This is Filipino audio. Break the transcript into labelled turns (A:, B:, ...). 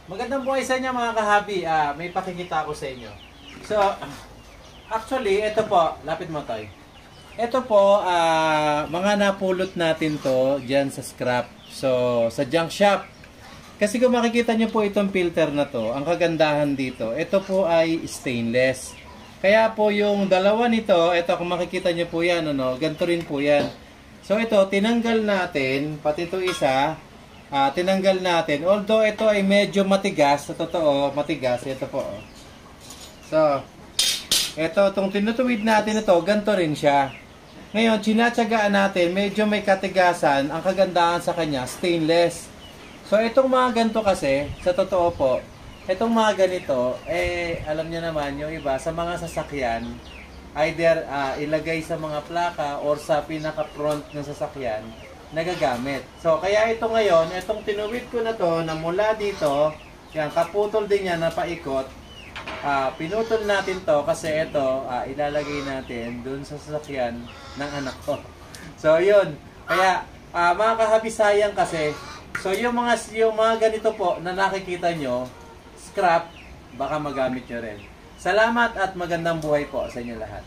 A: Magandang buhay sa inyo mga kahabi. May pakikita ako sa inyo. So, actually, ito po. Lapit mo tayo. Ito po, mga napulot natin to dyan sa scrap. So, sa junk shop. Kasi kung makikita nyo po itong filter na to, ang kagandahan dito, ito po ay stainless. Kaya po yung dalawa nito, ito kung makikita nyo po yan, ganito rin po yan. So, ito, tinanggal natin, pati ito isa, tinanggal natin. Although ito ay medyo matigas, sa totoo, matigas. Ito po. So, ito, itong tinutuwid natin ito, ganito rin siya. Ngayon, sinatsagaan natin, medyo may katigasan. Ang kagandahan sa kanya, stainless. So, itong mga ganito kasi, sa totoo po, itong mga ganito, alam niyo naman, yung iba, sa mga sasakyan, either ilagay sa mga plaka or sa pinaka-front ng sasakyan, nagagamit. So, kaya ito ngayon, itong tinuwid ko na to, na mula dito, yan, kaputol din yan na paikot, pinutol natin to kasi ito, ilalagay natin dun sa sasakyan ng anak ko. So, yun. Kaya, mga kahabi, sayang kasi, so, yung mga ganito po na nakikita nyo, scrap, baka magamit nyo rin. Salamat at magandang buhay po sa inyo lahat.